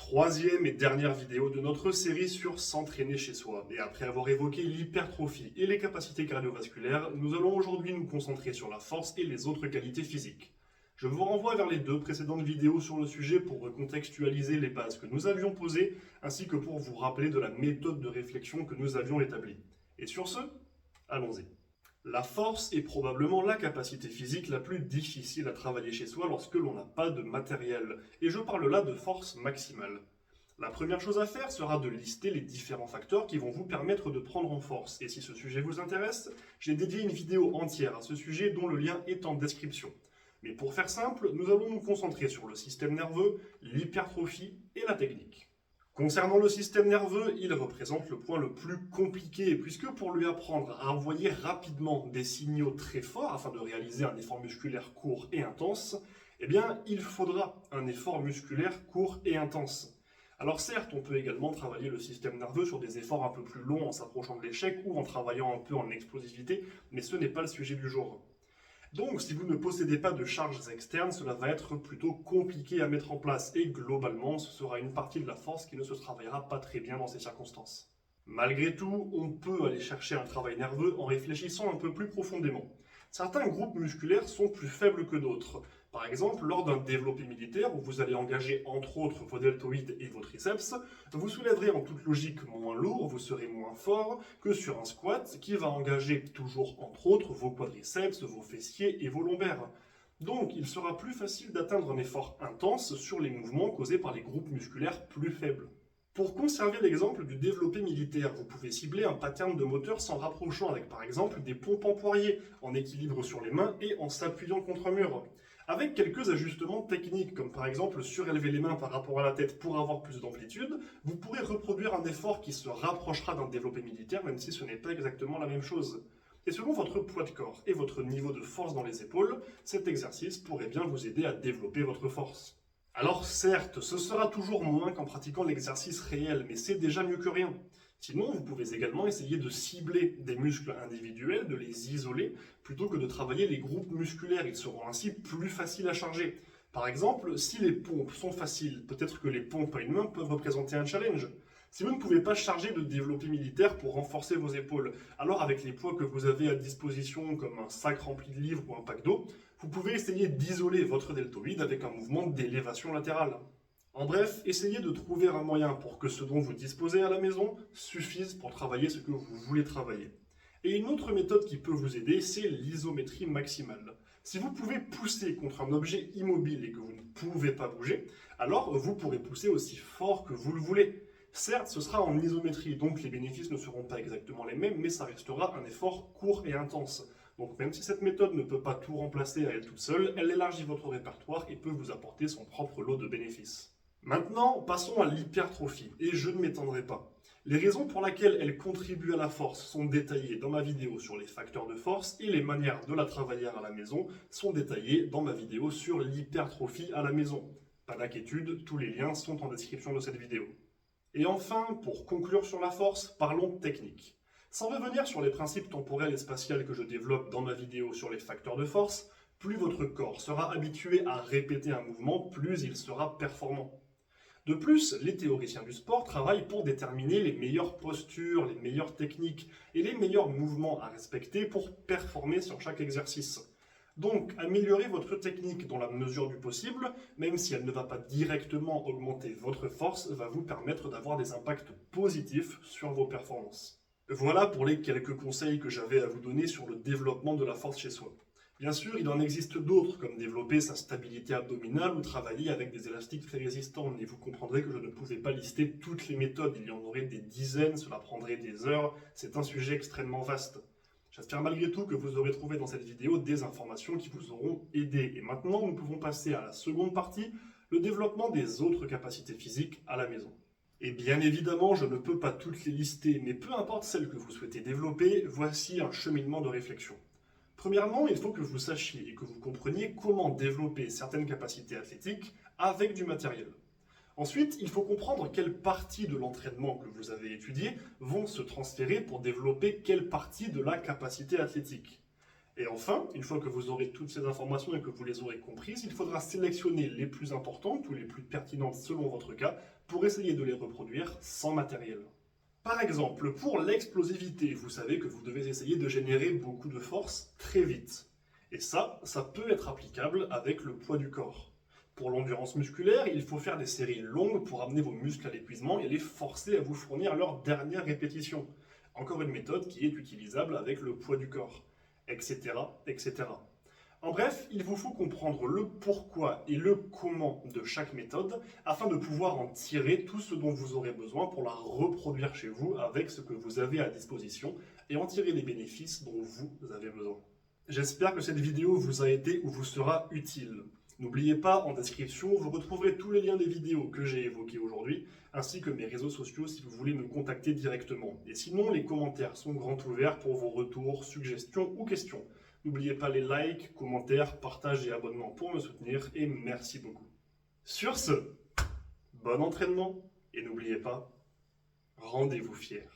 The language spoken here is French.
Troisième et dernière vidéo de notre série sur s'entraîner chez soi. Et après avoir évoqué l'hypertrophie et les capacités cardiovasculaires, nous allons aujourd'hui nous concentrer sur la force et les autres qualités physiques. Je vous renvoie vers les deux précédentes vidéos sur le sujet pour recontextualiser les bases que nous avions posées, ainsi que pour vous rappeler de la méthode de réflexion que nous avions établie. Et sur ce, allons-y. La force est probablement la capacité physique la plus difficile à travailler chez soi lorsque l'on n'a pas de matériel, et je parle là de force maximale. La première chose à faire sera de lister les différents facteurs qui vont vous permettre de prendre en force, et si ce sujet vous intéresse, j'ai dédié une vidéo entière à ce sujet dont le lien est en description. Mais pour faire simple, nous allons nous concentrer sur le système nerveux, l'hypertrophie et la technique. Concernant le système nerveux, il représente le point le plus compliqué, puisque pour lui apprendre à envoyer rapidement des signaux très forts afin de réaliser un effort musculaire court et intense, eh bien, il faudra un effort musculaire court et intense. Alors certes, on peut également travailler le système nerveux sur des efforts un peu plus longs en s'approchant de l'échec ou en travaillant un peu en explosivité, mais ce n'est pas le sujet du jour. Donc, si vous ne possédez pas de charges externes, cela va être plutôt compliqué à mettre en place et globalement, ce sera une partie de la force qui ne se travaillera pas très bien dans ces circonstances. Malgré tout, on peut aller chercher un travail nerveux en réfléchissant un peu plus profondément. Certains groupes musculaires sont plus faibles que d'autres. Par exemple, lors d'un développé militaire où vous allez engager entre autres vos deltoïdes et vos triceps, vous soulèverez en toute logique moins lourd, vous serez moins fort que sur un squat qui va engager toujours entre autres vos quadriceps, vos fessiers et vos lombaires. Donc, il sera plus facile d'atteindre un effort intense sur les mouvements causés par les groupes musculaires plus faibles. Pour conserver l'exemple du développé militaire, vous pouvez cibler un pattern de moteur s'en rapprochant avec par exemple des pompes en poirier, en équilibre sur les mains et en s'appuyant contre un mur. Avec quelques ajustements techniques, comme par exemple surélever les mains par rapport à la tête pour avoir plus d'amplitude, vous pourrez reproduire un effort qui se rapprochera d'un développé militaire, même si ce n'est pas exactement la même chose. Et selon votre poids de corps et votre niveau de force dans les épaules, cet exercice pourrait bien vous aider à développer votre force. Alors certes, ce sera toujours moins qu'en pratiquant l'exercice réel, mais c'est déjà mieux que rien. Sinon, vous pouvez également essayer de cibler des muscles individuels, de les isoler, plutôt que de travailler les groupes musculaires. Ils seront ainsi plus faciles à charger. Par exemple, si les pompes sont faciles, peut-être que les pompes à une main peuvent représenter un challenge. Si vous ne pouvez pas charger de développé militaire pour renforcer vos épaules, alors avec les poids que vous avez à disposition, comme un sac rempli de livres ou un pack d'eau, vous pouvez essayer d'isoler votre deltoïde avec un mouvement d'élévation latérale. En bref, essayez de trouver un moyen pour que ce dont vous disposez à la maison suffise pour travailler ce que vous voulez travailler. Et une autre méthode qui peut vous aider, c'est l'isométrie maximale. Si vous pouvez pousser contre un objet immobile et que vous ne pouvez pas bouger, alors vous pourrez pousser aussi fort que vous le voulez. Certes, ce sera en isométrie, donc les bénéfices ne seront pas exactement les mêmes, mais ça restera un effort court et intense. Donc même si cette méthode ne peut pas tout remplacer à elle toute seule, elle élargit votre répertoire et peut vous apporter son propre lot de bénéfices. Maintenant, passons à l'hypertrophie, et je ne m'étendrai pas. Les raisons pour lesquelles elle contribue à la force sont détaillées dans ma vidéo sur les facteurs de force et les manières de la travailler à la maison sont détaillées dans ma vidéo sur l'hypertrophie à la maison. Pas d'inquiétude, tous les liens sont en description de cette vidéo. Et enfin, pour conclure sur la force, parlons technique. Sans revenir sur les principes temporels et spatials que je développe dans ma vidéo sur les facteurs de force, plus votre corps sera habitué à répéter un mouvement, plus il sera performant. De plus, les théoriciens du sport travaillent pour déterminer les meilleures postures, les meilleures techniques et les meilleurs mouvements à respecter pour performer sur chaque exercice. Donc, améliorez votre technique dans la mesure du possible, même si elle ne va pas directement augmenter votre force, va vous permettre d'avoir des impacts positifs sur vos performances. Voilà pour les quelques conseils que j'avais à vous donner sur le développement de la force chez soi. Bien sûr, il en existe d'autres, comme développer sa stabilité abdominale ou travailler avec des élastiques très résistants, mais vous comprendrez que je ne pouvais pas lister toutes les méthodes, il y en aurait des dizaines, cela prendrait des heures, c'est un sujet extrêmement vaste. J'espère malgré tout que vous aurez trouvé dans cette vidéo des informations qui vous auront aidé. Et maintenant, nous pouvons passer à la seconde partie, le développement des autres capacités physiques à la maison. Et bien évidemment, je ne peux pas toutes les lister, mais peu importe celles que vous souhaitez développer, voici un cheminement de réflexion. Premièrement, il faut que vous sachiez et que vous compreniez comment développer certaines capacités athlétiques avec du matériel. Ensuite, il faut comprendre quelles parties de l'entraînement que vous avez étudié vont se transférer pour développer quelle partie de la capacité athlétique. Et enfin, une fois que vous aurez toutes ces informations et que vous les aurez comprises, il faudra sélectionner les plus importantes ou les plus pertinentes selon votre cas pour essayer de les reproduire sans matériel. Par exemple, pour l'explosivité, vous savez que vous devez essayer de générer beaucoup de force très vite. Et ça peut être applicable avec le poids du corps. Pour l'endurance musculaire, il faut faire des séries longues pour amener vos muscles à l'épuisement et les forcer à vous fournir leur dernière répétition. Encore une méthode qui est utilisable avec le poids du corps, etc., etc. En bref, il vous faut comprendre le pourquoi et le comment de chaque méthode afin de pouvoir en tirer tout ce dont vous aurez besoin pour la reproduire chez vous avec ce que vous avez à disposition et en tirer les bénéfices dont vous avez besoin. J'espère que cette vidéo vous a été ou vous sera utile. N'oubliez pas, en description, vous retrouverez tous les liens des vidéos que j'ai évoquées aujourd'hui, ainsi que mes réseaux sociaux si vous voulez me contacter directement. Et sinon, les commentaires sont grands ouverts pour vos retours, suggestions ou questions. N'oubliez pas les likes, commentaires, partages et abonnements pour me soutenir, et merci beaucoup. Sur ce, bon entraînement, et n'oubliez pas, rendez-vous fiers.